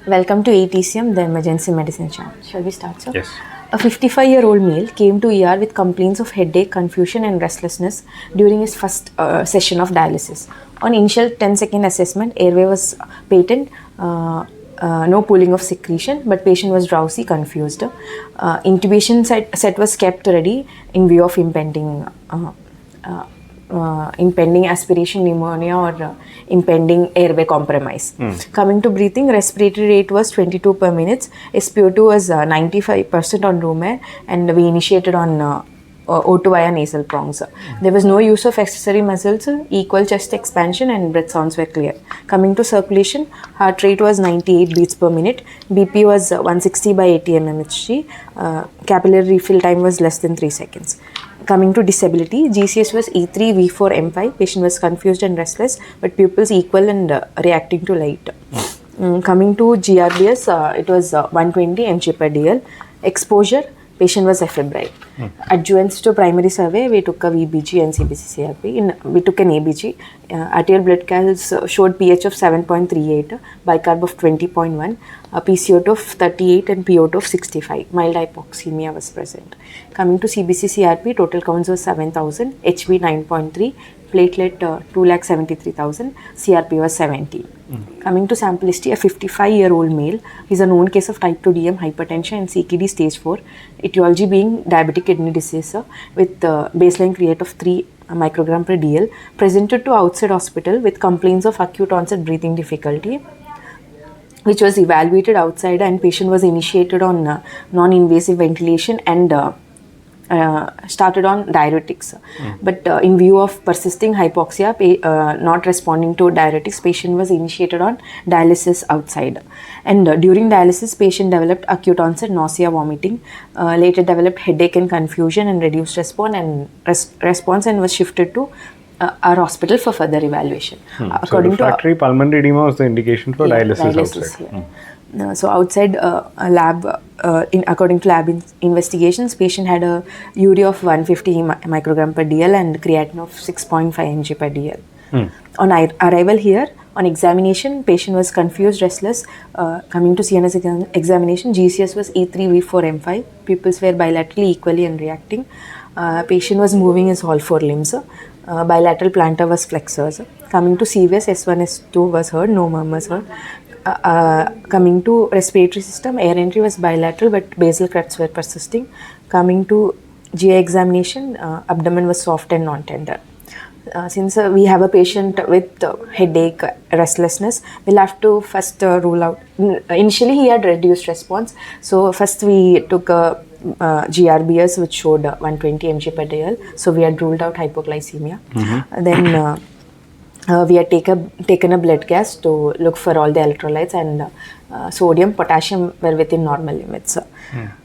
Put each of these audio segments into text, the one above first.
Welcome to AETCM, the Emergency Medicine channel. Shall we start, sir? Yes. A 55-year-old male came to ER with complaints of headache, confusion and restlessness during his first session of dialysis. On initial 10-second assessment, airway was patent, no pooling of secretion, but patient was drowsy, confused. Intubation set was kept ready in view of impending aspiration pneumonia or impending airway compromise. Coming to breathing, respiratory rate was 22 per minute, SpO2 was 95% on room air, and we initiated on O2 via nasal prongs. There was no use of accessory muscles, equal chest expansion and breath sounds were clear. Coming to circulation, heart rate was 98 beats per minute, BP was 160 by 80 mmHg, capillary refill time was less than 3 seconds. Coming to disability, GCS was E3, V4, M5. Patient was confused and restless, but pupils equal and reacting to light. Coming to GRBS, it was 120 mg per dl. Exposure, patient was febrile. Adjuvants to primary survey, we took a VBG and CBC-CRP. We took an ABG. Arterial blood counts showed pH of 7.38, bicarb of 20.1, PCO2 of 38 and PO2 of 65. Mild hypoxemia was present. Coming to CBC-CRP, total counts was 7,000, HB 9.3, platelet 2,73,000, CRP was 70. Coming to sample history, a 55-year-old male is a known case of type 2 DM, hypertension and CKD stage 4, etiology being diabetic kidney disease with baseline create of 3 microgram per dl, presented to outside hospital with complaints of acute onset breathing difficulty, which was evaluated outside, and patient was initiated on non-invasive ventilation and started on diuretics. But in view of persisting hypoxia, not responding to diuretics, patient was initiated on dialysis outside. And during dialysis, patient developed acute onset nausea, vomiting, later developed headache and confusion and reduced response and was shifted to our hospital for further evaluation. According so refractory pulmonary edema was the indication for dialysis outside. So outside lab, according to lab investigations, patient had a urea of 150 microgram per dl and creatinine of 6.5 mg per dl. On arrival here, on examination, patient was confused, restless. Coming to CNS examination, GCS was E3, V4, M5. Pupils were bilaterally equally and reacting. Patient was moving his all 4 limbs. Bilateral plantar was flexors. Coming to CVS, S1, S2 was heard, no murmurs heard. Coming to respiratory system, air entry was bilateral but basal cuts were persisting. Coming to GI examination, abdomen was soft and non-tender. Since we have a patient with headache, restlessness, we'll have to first rule out. Initially he had reduced response, so first we took a GRBS which showed 120 mg per dl, so we had ruled out hypoglycemia. Then we had taken a blood gas to look for all the electrolytes, and sodium, potassium were within normal limits.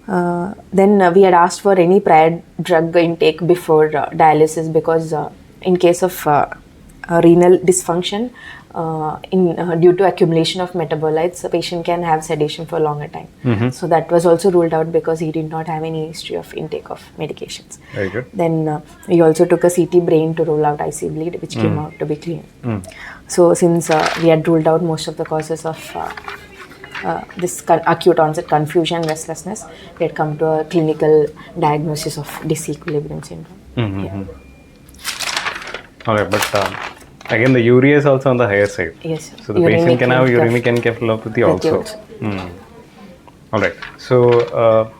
Then we had asked for any prior drug intake before dialysis, because in case of renal dysfunction, due to accumulation of metabolites, a patient can have sedation for a longer time. So that was also ruled out because he did not have any history of intake of medications. Very good. Then we also took a CT brain to rule out IC bleed, which came out to be clean. So since we had ruled out most of the causes of this acute onset confusion, restlessness, we had come to a clinical diagnosis of disequilibrium syndrome. Okay, but again, the urea is also on the higher side. Yes. So the patient can have uremic encephalopathy also. All right. So,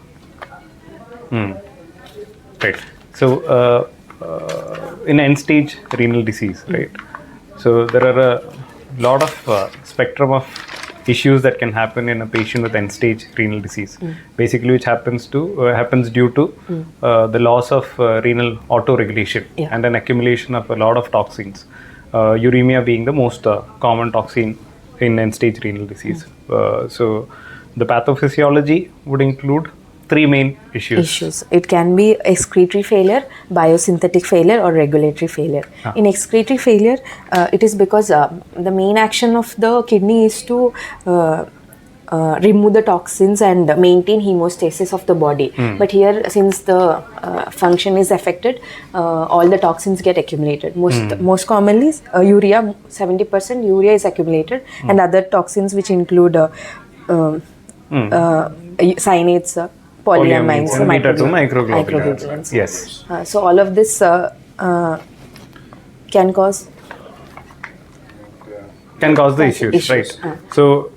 right. So, in end-stage renal disease, right? So there are a lot of spectrum of issues that can happen in a patient with end-stage renal disease. Basically, which happens due to the loss of renal autoregulation and an accumulation of a lot of toxins. Uremia being the most common toxin in end-stage renal disease. So the pathophysiology would include 3 main issues. It can be excretory failure, biosynthetic failure or regulatory failure. In excretory failure, it is because the main action of the kidney is to remove the toxins and maintain hemostasis of the body. But here, since the function is affected, all the toxins get accumulated. Most commonly, urea, 70% urea is accumulated, and other toxins which include cyanates, polyamines, and beta 2 microglobulins. microglobulins. Yes. So all of this can cause the issues, right? So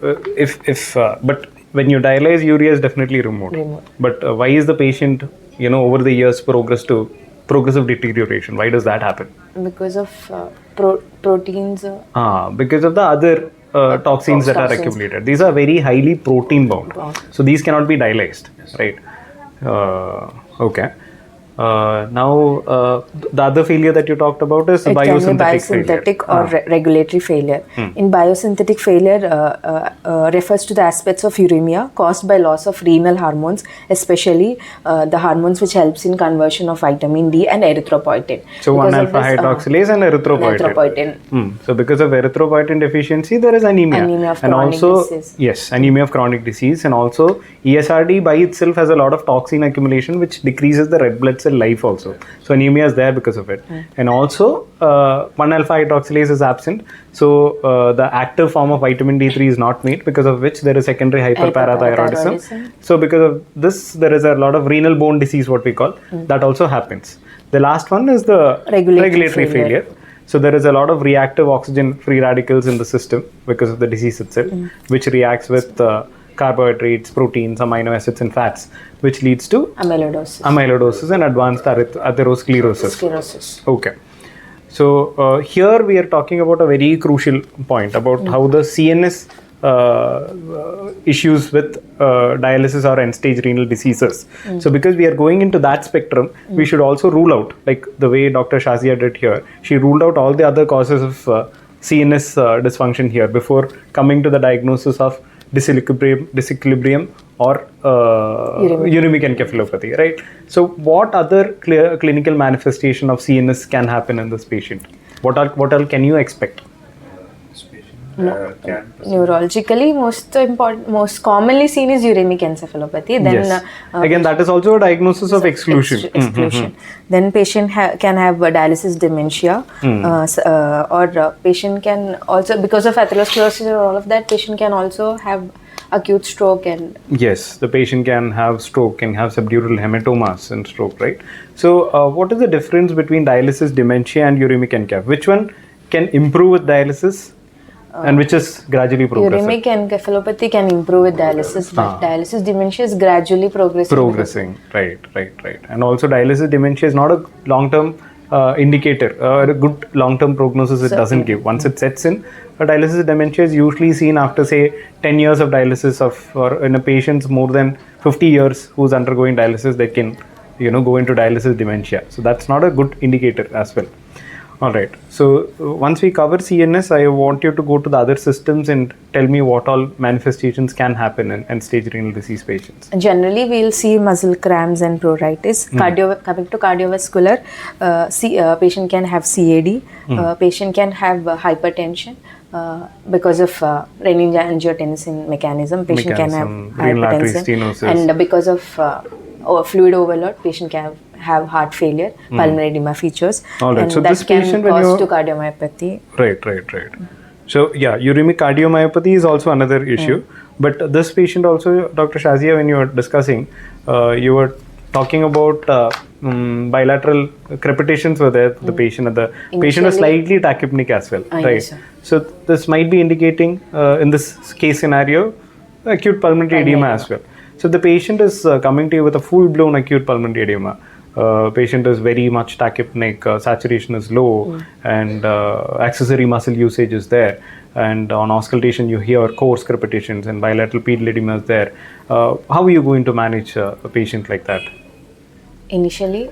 but when you dialyze, urea is definitely removed. But why is the patient, over the years progressive deterioration? Why does that happen? because of proteins. Because of the other toxins that are accumulated. These are very highly protein bound. So these cannot be dialyzed, right? Okay. Now, the other failure that you talked about is biosynthetic or regulatory failure. In biosynthetic failure, refers to the aspects of uremia caused by loss of renal hormones, especially the hormones which helps in conversion of vitamin D and erythropoietin. So 1-alpha hydroxylase and erythropoietin. So because of erythropoietin deficiency, there is anemia. Anemia of chronic disease. Yes, anemia of chronic disease, and also ESRD by itself has a lot of toxin accumulation which decreases the red blood cell life also. So anemia is there because of it. And also 1-alpha hydroxylase is absent. So the active form of vitamin D3 is not made, because of which there is secondary hyperparathyroidism. So because of this, there is a lot of renal bone disease, what we call, that also happens. The last one is the regulatory failure. So there is a lot of reactive oxygen free radicals in the system because of the disease itself, which reacts with carbohydrates, proteins, amino acids and fats, which leads to amyloidosis and advanced atherosclerosis. Okay. So here we are talking about a very crucial point about how the CNS issues with dialysis or end-stage renal diseases. So because we are going into that spectrum, we should also rule out, like the way Dr. Shazia did here, she ruled out all the other causes of CNS dysfunction here before coming to the diagnosis of disequilibrium or uremic encephalopathy, right? So what other clinical manifestation of CNS can happen in this patient? What all can you expect? Neurologically, most commonly seen is uremic encephalopathy. Then again, that is also a diagnosis of exclusion. Then patient can have dialysis dementia, or patient can also, because of atherosclerosis or all of that, patient can also have acute stroke. And yes, the patient can have stroke, can have subdural hematomas and stroke, right? So what is the difference between dialysis dementia and uremic encaph? Which one can improve with dialysis and which is gradually progressive? Uremic encephalopathy can improve with dialysis, but dialysis dementia is gradually progressing. Right. And also dialysis dementia is not a long-term indicator, a good long-term prognosis it doesn't give. Once it sets in, dialysis dementia is usually seen after, say, 10 years of dialysis, or in a patient more than 50 years who's undergoing dialysis, they can go into dialysis dementia. So that's not a good indicator as well. All right. So once we cover CNS, I want you to go to the other systems and tell me what all manifestations can happen in end-stage renal disease patients. Generally, we'll see muscle cramps and pruritus. Coming to cardiovascular, patient can have CAD. Patient can have hypertension because of renin-angiotensin mechanism. Patient can have hypertension, and because of fluid overload, patient can have heart failure, pulmonary edema features, all right. and so that this can patient, cause to cardiomyopathy. Right. So yeah, uremic cardiomyopathy is also another issue. But this patient also, Dr. Shazia, when you were discussing, you were talking about bilateral crepitations were there for the patient, and the patient was slightly tachypneic as well, right? Yes, so this might be indicating, in this case scenario, acute pulmonary edema as well. So the patient is coming to you with a full-blown acute pulmonary edema. Patient is very much tachypneic, saturation is low, and accessory muscle usage is there. And on auscultation, you hear coarse crepitations and bilateral pedal edema is there. How are you going to manage a patient like that? Initially,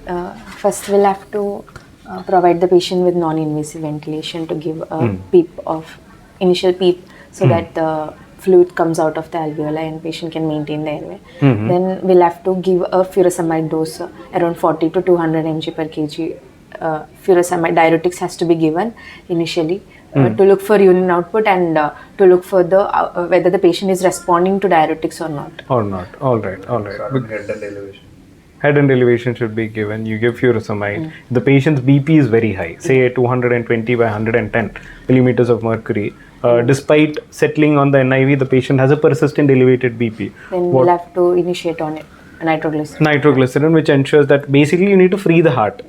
first we'll have to provide the patient with non-invasive ventilation to give a initial PEEP, so that the fluid comes out of the alveoli and patient can maintain the airway. Then we'll have to give a furosemide dose around 40 to 200 mg per kg. Furosemide diuretics has to be given initially to look for urine output and to look for the whether the patient is responding to diuretics or not. All right. Head and elevation. Head and elevation should be given. You give furosemide. The patient's BP is very high, say 220 by 110 millimeters of mercury. Despite settling on the NIV, the patient has a persistent elevated BP. Then we'll have to initiate on it nitroglycerin. Nitroglycerin, which ensures that basically you need to free the heart,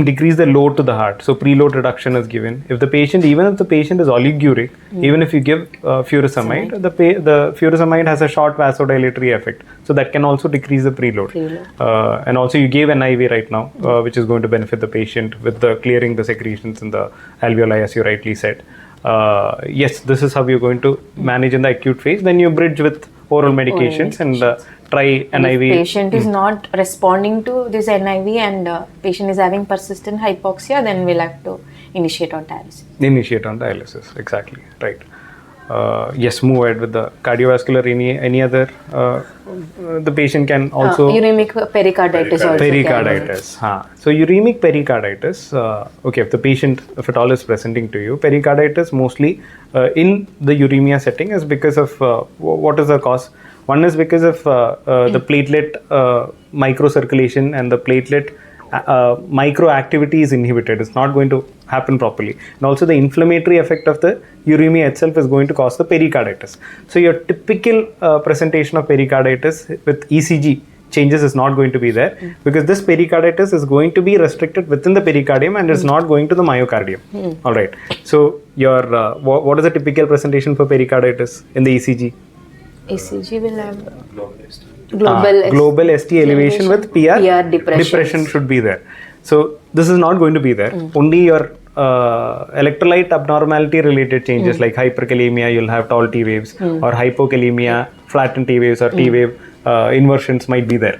decrease the load to the heart. So preload reduction is given. If the patient, even if the patient is oliguric, even if you give furosemide, the furosemide has a short vasodilatory effect. So that can also decrease the preload. And also you gave NIV right now, which is going to benefit the patient with the clearing the secretions in the alveoli, as you rightly said. Yes, this is how you're going to manage in the acute phase. Then you bridge with oral medications and try NIV. If patient is not responding to this NIV and patient is having persistent hypoxia, then we'll have to initiate on dialysis. Initiate on dialysis, exactly, right. Yes, move ahead with the cardiovascular. Any other? The patient can also uremic pericarditis also. Pericarditis. So uremic pericarditis. Okay, if the patient, if at all, is presenting to you, pericarditis mostly in the uremia setting is because of what is the cause? One is because of the platelet microcirculation and the platelet microactivity is inhibited. It's not going to happen properly. And also the inflammatory effect of the uremia itself is going to cause the pericarditis. So your typical presentation of pericarditis with ECG changes is not going to be there because this pericarditis is going to be restricted within the pericardium and is not going to the myocardium. All right. So your what is the typical presentation for pericarditis in the ECG? ECG will have global ST elevation with PR depression should be there. So this is not going to be there. Only your electrolyte abnormality related changes like hyperkalemia, you'll have tall T waves, or hypokalemia, flattened T waves, or T wave inversions might be there.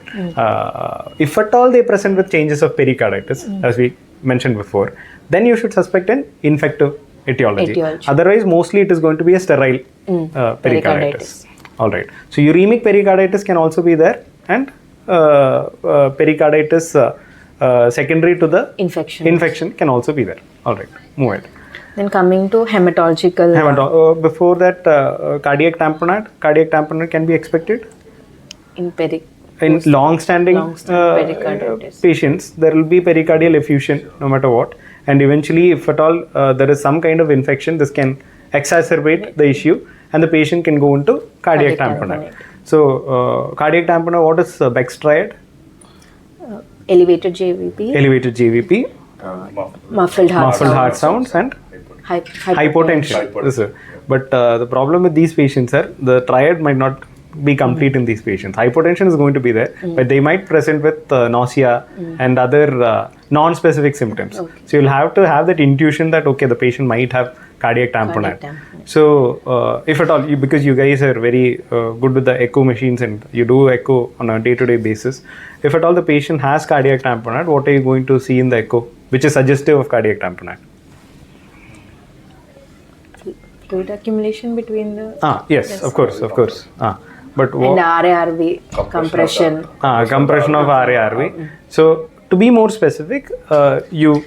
If at all they present with changes of pericarditis, as we mentioned before, then you should suspect an infective etiology. Otherwise, mostly it is going to be a sterile pericarditis. All right. So uremic pericarditis can also be there, and pericarditis secondary to the infection can also be there. All right. Move ahead. Then coming to hematological. Before that, cardiac tamponade can be expected in long-standing pericarditis patients. There will be pericardial effusion no matter what, and eventually, if at all there is some kind of infection, this can exacerbate the issue, and the patient can go into cardiac tamponade. So, cardiac tamponade, what is Beck's triad? Elevated JVP, muffled heart sounds, and hypotension. But the problem with these patients, sir, the triad might not be complete in these patients. Hypotension is going to be there, but they might present with nausea and other non-specific symptoms. So you'll have to have that intuition that okay, the patient might have cardiac tamponade. So if at all, because you guys are very good with the echo machines and you do echo on a day-to-day basis, if at all the patient has cardiac tamponade, what are you going to see in the echo which is suggestive of cardiac tamponade? Fluid accumulation between the yes, of course. But and RARV compression. Compression of RARV. So to be more specific, you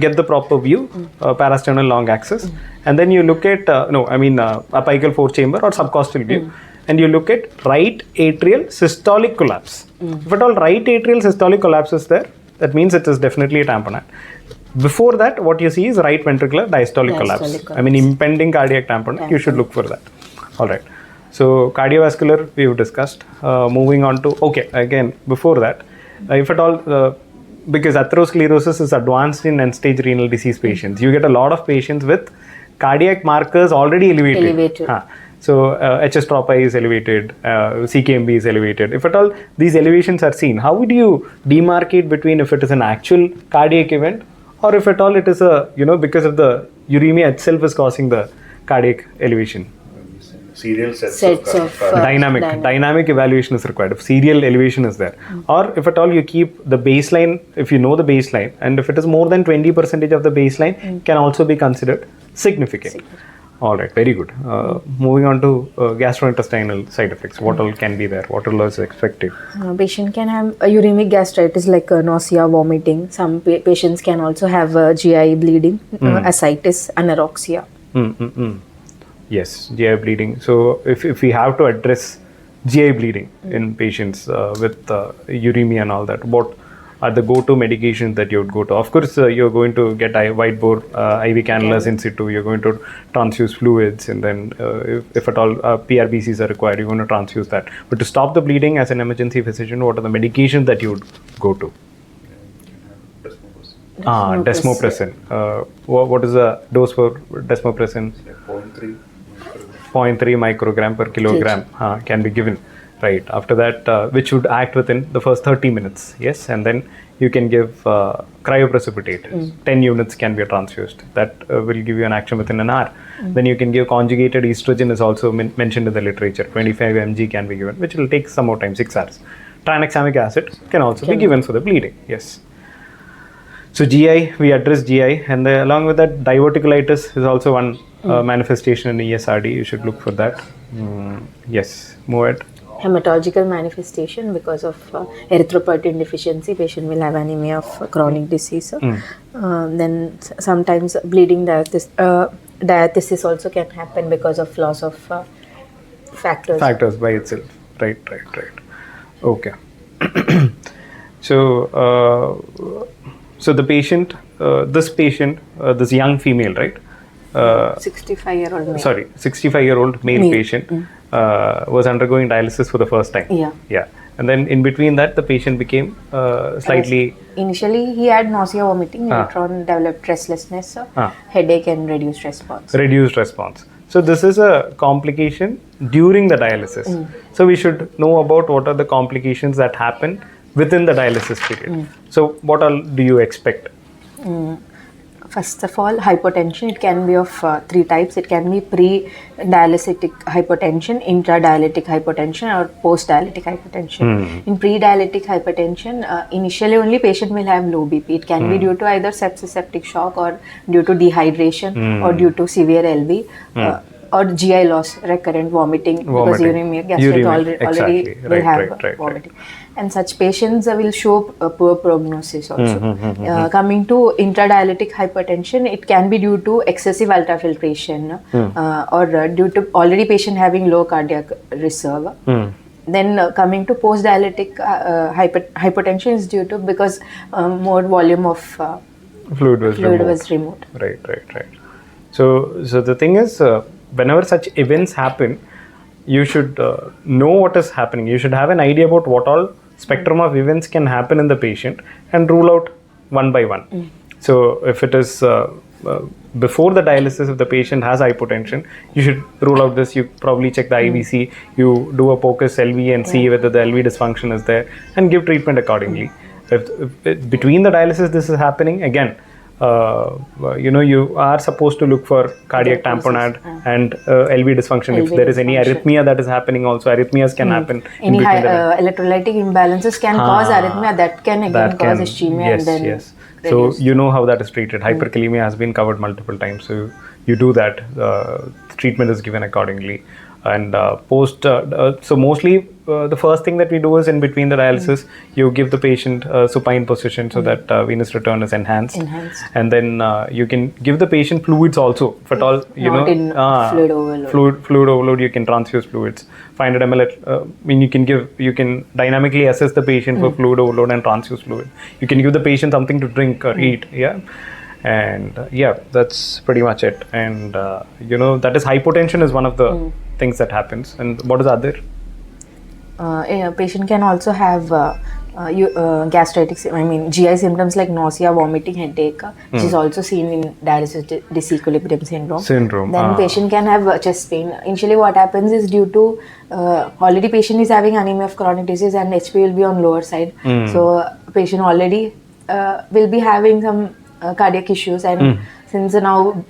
get the proper view, parasternal long axis, and then you look at apical fourth chamber or subcostal view, and you look at right atrial systolic collapse. If at all right atrial systolic collapse is there, that means it is definitely a tamponade. Before that, what you see is right ventricular diastolic collapse. Impending cardiac tamponade. You should look for that. All right. So cardiovascular we have discussed. Moving on to again before that, if at all. Because atherosclerosis is advanced in end-stage renal disease patients. You get a lot of patients with cardiac markers already elevated. So HS tropi is elevated, CKMB is elevated. If at all these elevations are seen, how would you demarcate between if it is an actual cardiac event or if at all it is because of the uremia itself is causing the cardiac elevation? Serial sets of dynamic evaluation is required if serial elevation is there, or if at all you keep the baseline, if you know the baseline, and if it is more than 20% of the baseline can also be considered significant. All right, very good. Moving on to gastrointestinal side effects. What all can be there? What all is expected? Patient can have a uremic gastritis like nausea, vomiting. Some patients can also have GI bleeding, ascites, anorexia. Yes, GI bleeding. So if we have to address GI bleeding in patients with uremia and all that, what are the go-to medications that you would go to? Of course, you're going to get wide bore IV cannulas in situ. You're going to transfuse fluids, and then if at all PRBCs are required, you're going to transfuse that. But to stop the bleeding, as an emergency physician, what are the medications that you would go to? Desmopressin. What is the dose for desmopressin? 0.3 microgram per kilogram can be given. Right. After that, which would act within the first 30 minutes. Yes. And then you can give cryoprecipitate. 10 units can be transfused. That will give you an action within an hour. Then you can give conjugated estrogen is also mentioned in the literature. 25 mg can be given, which will take some more time, 6 hours. Tranexamic acid can also be given for the bleeding. Yes. So GI, we address GI, and along with that, diverticulitis is also one manifestation in ESRD. You should look for that. Yes. Move ahead. Hematological manifestation because of erythropoietin deficiency, patient will have anemia of chronic disease. Then sometimes bleeding diathesis also can happen because of loss of factors. Factors by itself. Right. Okay. So the patient, this young female, right? 65-year-old male. 65-year-old male patient was undergoing dialysis for the first time. Yeah. And then in between that, the patient became slightly... Initially, he had nausea, vomiting, later on developed restlessness, headache and reduced response. So this is a complication during the dialysis. So we should know about what are the complications that happen within the dialysis period. So what all do you expect? First of all, hypotension. It can be of 3 types. It can be pre-dialytic hypotension, intradialytic hypotension, or post-dialytic hypotension. In pre-dialytic hypotension, initially only patient will have low BP. It can be due to either sepsis, septic shock, or due to dehydration, or due to severe LV, or GI loss, recurrent vomiting. Because uremia, gastric already will have vomiting. And such patients will show poor prognosis also. Coming to intradialytic hypertension, it can be due to excessive ultrafiltration or due to already patient having low cardiac reserve. Then coming to post-dialytic hypertension is due to because more volume of fluid was removed. Right. So the thing is, whenever such events happen, you should know what is happening. You should have an idea about what all spectrum of events can happen in the patient and rule out one by one. So if it is before the dialysis, if the patient has hypotension, you should rule out this. You probably check the IVC, you do a POCUS LV and see whether the LV dysfunction is there and give treatment accordingly. If between the dialysis this is happening, again, you are supposed to look for cardiac tamponade and LV dysfunction. If there is any arrhythmia that is happening also, arrhythmias can happen. Any electrolytic imbalances can cause arrhythmia, that can again cause ischemia. And then so you know how that is treated. Hyperkalemia has been covered multiple times. So you do that. Treatment is given accordingly. And so mostly the first thing that we do is in between the dialysis, you give the patient supine position so that venous return is enhanced. And then you can give the patient fluids also. If at all, fluid overload, you can transfuse fluids. 500 ml, you can dynamically assess the patient for fluid overload and transfuse fluid. You can give the patient something to drink or eat. And that's pretty much it. And that is hypotension is one of the things that happens. And what is other? A patient can also have gastritis, GI symptoms like nausea, vomiting, headache, which is also seen in dialysis disequilibrium syndrome. Then patient can have chest pain. Initially what happens is due to already patient is having anemia of chronic disease and HP will be on lower side. So patient already will be having some cardiac issues, and since now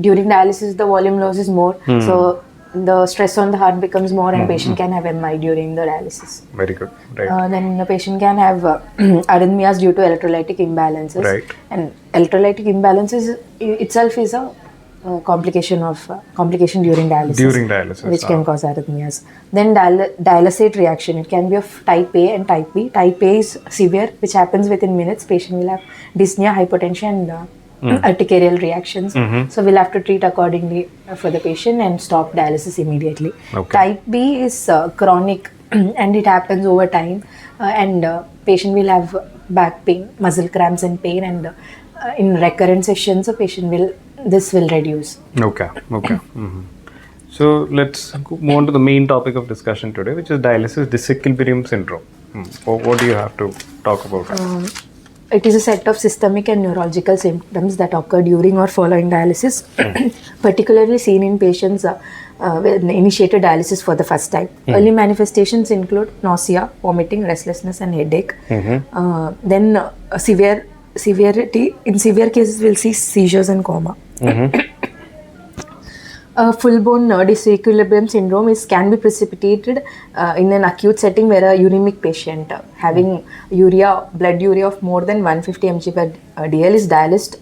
during dialysis the volume loss is more, so the stress on the heart becomes more, and patient can have MI during the dialysis. Very good. Right. Then the patient can have arrhythmias due to electrolytic imbalances. Right. And electrolytic imbalances itself is a complication during dialysis. Which can cause arrhythmias. Then dialysate reaction. It can be of type A and type B. Type A is severe, which happens within minutes. Patient will have dyspnea, hypotension, and urticarial reactions. So we'll have to treat accordingly for the patient and stop dialysis immediately. Okay. Type B is chronic and it happens over time, and patient will have back pain, muscle cramps and pain, and in recurrent sessions this will reduce. Okay. So let's move on to the main topic of discussion today, which is dialysis disequilibrium syndrome. What do you have to talk about? It is a set of systemic and neurological symptoms that occur during or following dialysis, particularly seen in patients when initiated dialysis for the first time. Early manifestations include nausea, vomiting, restlessness, and headache. Then severity. In severe cases, we'll see seizures and coma. Full-blown disequilibrium syndrome can be precipitated in an acute setting where a uremic patient having blood urea of more than 150 mg per dl is dialysed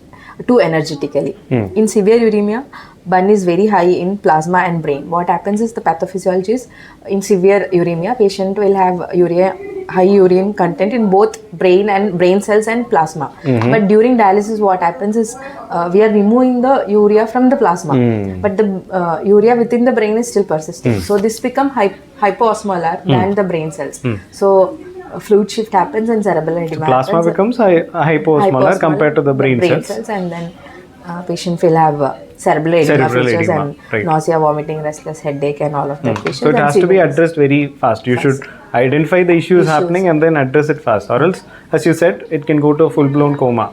too energetically. In severe uremia, burn is very high in plasma and brain. What happens is the pathophysiology is in severe uremia, patient will have high urine content in both brain cells and plasma. But during dialysis, what happens is we are removing the urea from the plasma, but the urea within the brain is still persisting. So this becomes hypoosmolar than the brain cells. So fluid shift happens and cerebral edema. So plasma becomes hypoosmolar compared to the brain cells. And then patient will have cerebral edema features and nausea, vomiting, restless, headache, and all of that. So it has to be addressed very fast. You should identify the issues happening and then address it fast, or else, as you said, it can go to a full-blown coma.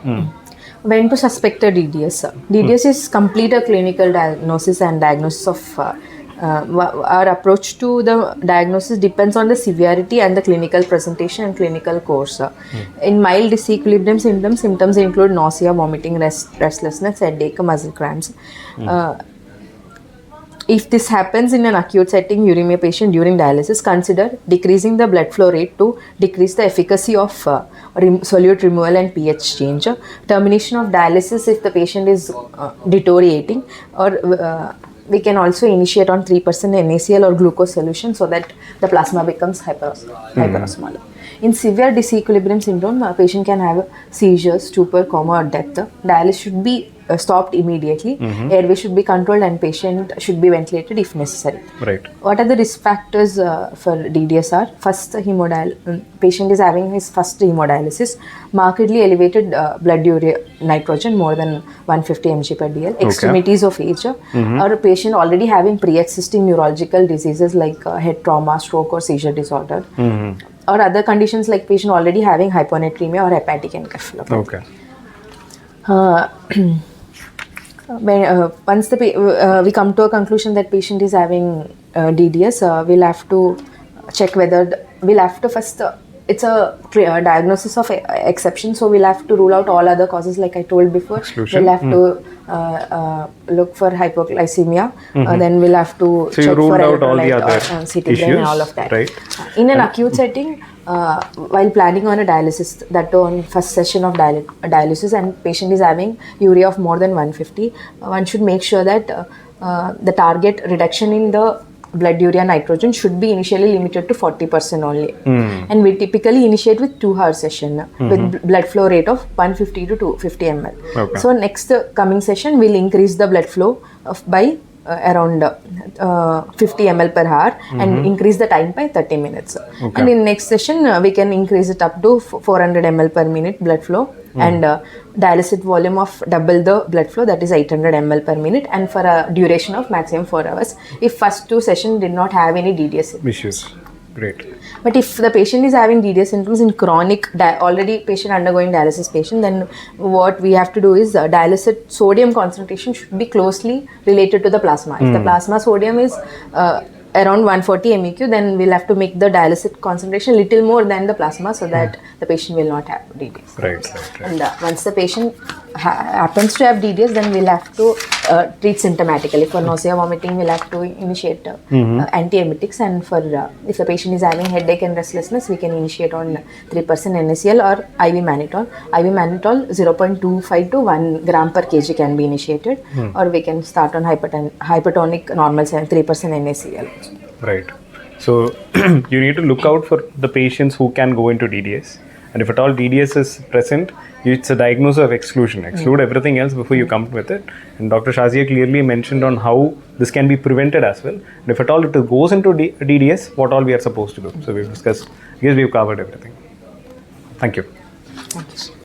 When to suspect a DDS? DDS is complete a clinical diagnosis and diagnosis of our approach to the diagnosis depends on the severity and the clinical presentation and clinical course. In mild disequilibrium symptoms include nausea, vomiting, restlessness, headache, muscle cramps. If this happens in an acute setting, uremia patient during dialysis, consider decreasing the blood flow rate to decrease the efficacy of solute removal and pH change. Termination of dialysis if the patient is deteriorating, or we can also initiate on 3% NaCl or glucose solution so that the plasma becomes hyperosmolar. In severe disequilibrium syndrome, a patient can have seizures, stupor, coma, or death. Dialysis should be stopped immediately. Airway should be controlled and patient should be ventilated if necessary. Right. What are the risk factors for DDSR? First, patient is having his first hemodialysis, markedly elevated blood urea nitrogen more than 150 mg per dl, extremities of age, or a patient already having pre-existing neurological diseases like head trauma, stroke, or seizure disorder, or other conditions like patient already having hyponatremia or hepatic encephalopathy. Once we come to a conclusion that patient is having DDS, we'll have to check whether we'll have to first it's a diagnosis of exception, so we'll have to rule out all other causes like I told before. Exclusion. We'll have to look for hypoglycemia, then we'll have to check for out all the other CT brain and all of that. Right. In an acute setting, while planning on a dialysis, that on first session of dialysis, and patient is having urea of more than 150, one should make sure that the target reduction in the blood urea nitrogen should be initially limited to 40% only. And we typically initiate with 2-hour session with blood flow rate of 150 to 250 ml. So next coming session, we'll increase the blood flow by around 50 ml per hour and increase the time by 30 minutes. And in next session, we can increase it up to 400 ml per minute blood flow and dialysis volume of double the blood flow, that is 800 ml per minute, and for a duration of maximum 4 hours if first 2 sessions did not have any DDS issues. Great. But if the patient is having DDS symptoms in chronic, already patient undergoing dialysis patient, then what we have to do is dialysis sodium concentration should be closely related to the plasma. If the plasma sodium is around 140 MEQ, then we'll have to make the dialysis concentration little more than the plasma so that the patient will not have DDS. Right. And once the patient happens to have DDS, then we'll have to treat symptomatically. For nausea, vomiting, we'll have to initiate antiemetics, and for if the patient is having headache and restlessness, we can initiate on 3% NaCl or IV mannitol. IV mannitol 0.25 to 1 gram per kg can be initiated, or we can start on hypertonic normal 3% NaCl. Right. So you need to look out for the patients who can go into DDS, And if at all DDS is present, it's a diagnosis of exclusion. Exclude everything else before you come with it. And Dr. Shazia clearly mentioned on how this can be prevented as well. And if at all it goes into DDS, what all we are supposed to do. So we've discussed, I guess we've covered everything. Thank you. Thank you.